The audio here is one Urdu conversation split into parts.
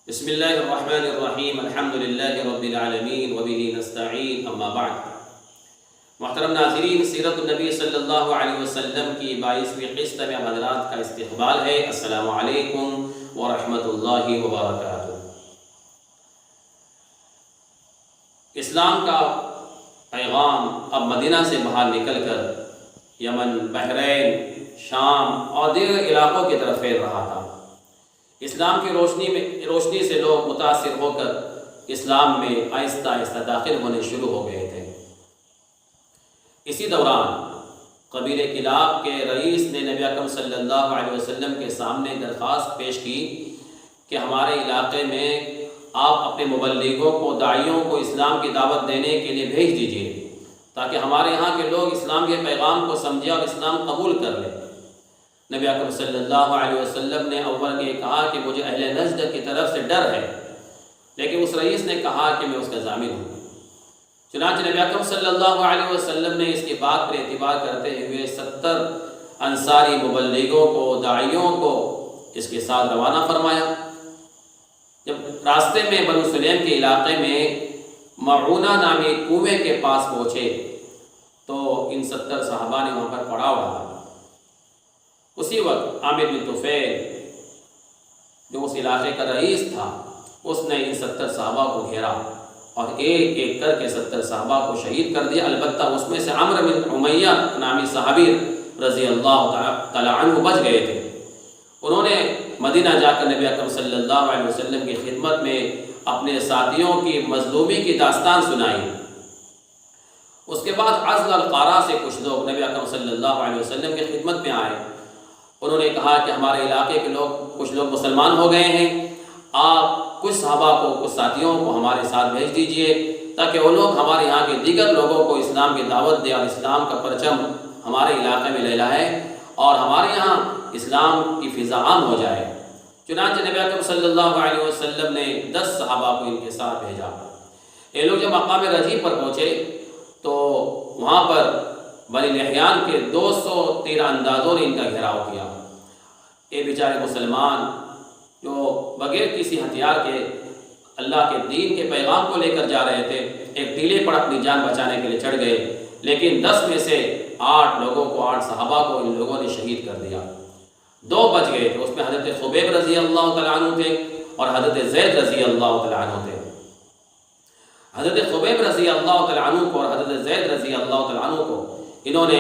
بسم اللہ الرحمن الرحیم الحمد للہ رب العالمین وبہ نستعین اما بعد۔ محترم ناظرین، سیرت النبی صلی اللہ علیہ وسلم کی 22ویں قسط میں حضرات کا استقبال ہے۔ السلام علیکم ورحمۃ اللہ وبرکاتہ۔ اسلام کا پیغام اب مدینہ سے باہر نکل کر یمن، بحرین، شام اور دیگر علاقوں کی طرف پھیل رہا تھا۔ اسلام کی روشنی سے لوگ متاثر ہو کر اسلام میں آہستہ آہستہ داخل ہونے شروع ہو گئے تھے۔ اسی دوران قبیلہ کلاب کے رئیس نے نبی اکرم صلی اللہ علیہ وسلم کے سامنے درخواست پیش کی کہ ہمارے علاقے میں آپ اپنے مبلغوں کو، داعیوں کو اسلام کی دعوت دینے کے لیے بھیج دیجیے تاکہ ہمارے یہاں کے لوگ اسلام کے پیغام کو سمجھیں اور اسلام قبول کر لیں۔ نبی اکرم صلی اللہ علیہ وسلم نے اول یہ کہا کہ مجھے اہل نجد کی طرف سے ڈر ہے، لیکن اس رئیس نے کہا کہ میں اس کا ضامن ہوں۔ چنانچہ نبی اکرم صلی اللہ علیہ وسلم نے اس کی بات پر اعتبار کرتے ہوئے 70 انصاری مبلغوں کو، داعیوں کو اس کے ساتھ روانہ فرمایا۔ جب راستے میں بنو سلیم کے علاقے میں معونہ نامی کنویں کے پاس پہنچے تو ان 70 صحابہ نے وہاں پر پڑاؤ ڈالا۔ اسی وقت عامر بن طفیل جو اس علاقے کا رئیس تھا، اس نے ان 70 صحابہ کو گھیرا اور ایک ایک کر کے 70 صحابہ کو شہید کر دیا۔ البتہ اس میں سے عمرو بن امیہ نامی صحابی رضی اللہ تعالی عنہ بچ گئے تھے۔ انہوں نے مدینہ جا کر نبی اکرم صلی اللہ علیہ وسلم کی خدمت میں اپنے ساتھیوں کی مظلومی کی داستان سنائی۔ اس کے بعد عزل القارا سے کچھ لوگ نبی اکرم صلی اللہ علیہ وسلم کی خدمت میں آئے۔ انہوں نے کہا کہ ہمارے علاقے کے کچھ لوگ مسلمان ہو گئے ہیں، آپ کچھ صحابہ کو، کچھ ساتھیوں کو ہمارے ساتھ بھیج دیجئے تاکہ وہ لوگ ہمارے یہاں کے دیگر لوگوں کو اسلام کی دعوت دیں اور اسلام کا پرچم ہمارے علاقے میں لہرائے اور ہمارے یہاں اسلام کی فضا عام ہو جائے۔ چنانچہ نبی اکرم صلی اللہ علیہ وسلم نے 10 صحابہ کو ان کے ساتھ بھیجا۔ یہ لوگ جب مقام رجیع پر پہنچے تو وہاں پر بنی لحیان کے 200 تیر اندازوں نے ان کا گھیراؤ کیا۔ یہ بیچارے مسلمان جو بغیر کسی ہتھیار کے اللہ کے دین کے پیغام کو لے کر جا رہے تھے، ایک ٹیلے پر اپنی جان بچانے کے لیے چڑھ گئے، لیکن 10 میں سے 8 لوگوں کو، 8 صحابہ کو ان لوگوں نے شہید کر دیا۔ 2 بچ گئے تھے، اس میں حضرت خبیب رضی اللہ تعالیٰ عنہ تھے اور حضرت زید رضی اللہ تعالیٰ عنہ تھے۔ حضرت خبیب رضی اللہ تعالیٰ عنہ کو اور حضرت زید رضی اللہ تعالیٰ عنہ کو انہوں نے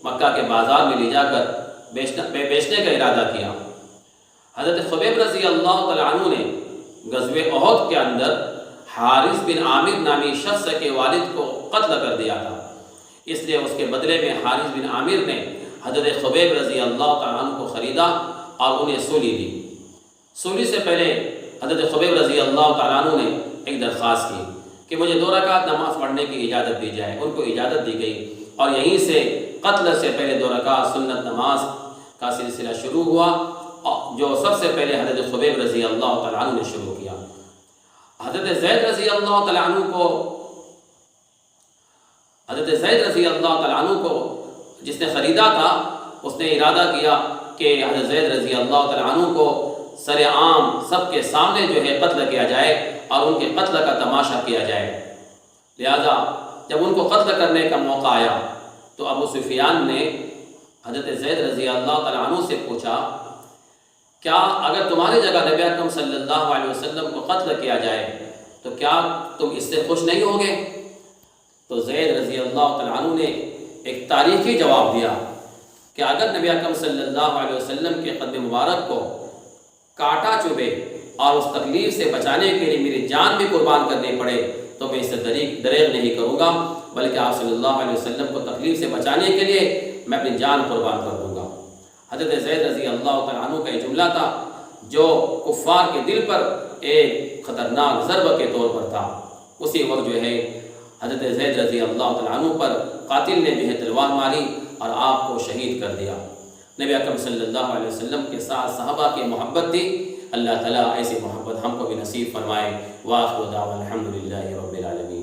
مکہ کے بازار میں لے جا کر بیچنے کا ارادہ کیا۔ حضرت خبیب رضی اللہ تعالیٰ عنہ نے غزوہ احد کے اندر حارث بن عامر نامی شخص کے والد کو قتل کر دیا تھا، اس لیے اس کے بدلے میں حارث بن عامر نے حضرت خبیب رضی اللہ تعالیٰ عنہ کو خریدا اور انہیں سولی دی۔ سولی سے پہلے حضرت خبیب رضی اللہ تعالیٰ عنہ نے ایک درخواست کی کہ مجھے 2 رکعت نماز پڑھنے کی اجازت دی جائے۔ ان کو اجازت دی گئی اور یہیں سے قتل سے پہلے 2 رکعت سنت نماز کا سلسلہ شروع ہوا، جو سب سے پہلے حضرت خبیب رضی اللہ تعالیٰ عنہ نے شروع کیا۔ حضرت زید رضی اللہ تعالیٰ عنہ کو جس نے خریدا تھا، اس نے ارادہ کیا کہ حضرت زید رضی اللہ تعالیٰ عنہ کو سر عام سب کے سامنے جو ہے قتل کیا جائے اور ان کے قتل کا تماشا کیا جائے۔ لہذا جب ان کو قتل کرنے کا موقع آیا تو ابو سفیان نے حضرت زید رضی اللہ تعالیٰ عنہ سے پوچھا، کیا اگر تمہاری جگہ نبی اکرم صلی اللہ علیہ وسلم کو قتل کیا جائے تو کیا تم اس سے خوش نہیں ہوگے؟ تو زید رضی اللہ تعالیٰ عنہ نے ایک تاریخی جواب دیا کہ اگر نبی اکرم صلی اللہ علیہ وسلم کے قدم مبارک کو کاٹا چبھے اور اس تکلیف سے بچانے کے لیے میری جان بھی قربان کرنی پڑے تو میں اس سے دریغ نہیں کروں گا، بلکہ آپ صلی اللہ علیہ وسلم کو تکلیف سے بچانے کے لیے میں اپنی جان قربان کر دوں گا۔ حضرت زید رضی اللہ تعالیٰ عنہ کا یہ جملہ تھا جو کفار کے دل پر ایک خطرناک ضرب کے طور پر تھا۔ اسی وقت جو ہے حضرت زید رضی اللہ تعالیٰ عنہ پر قاتل نے بھی تلوار ماری اور آپ کو شہید کر دیا۔ نبی اکرم صلی اللہ علیہ وسلم کے ساتھ صحابہ کی محبت تھی۔ اللہ تعالیٰ ایسی محبت ہم کو بھی نصیب فرمائے۔ وآخر دعوانا الحمد للہ رب العالمین۔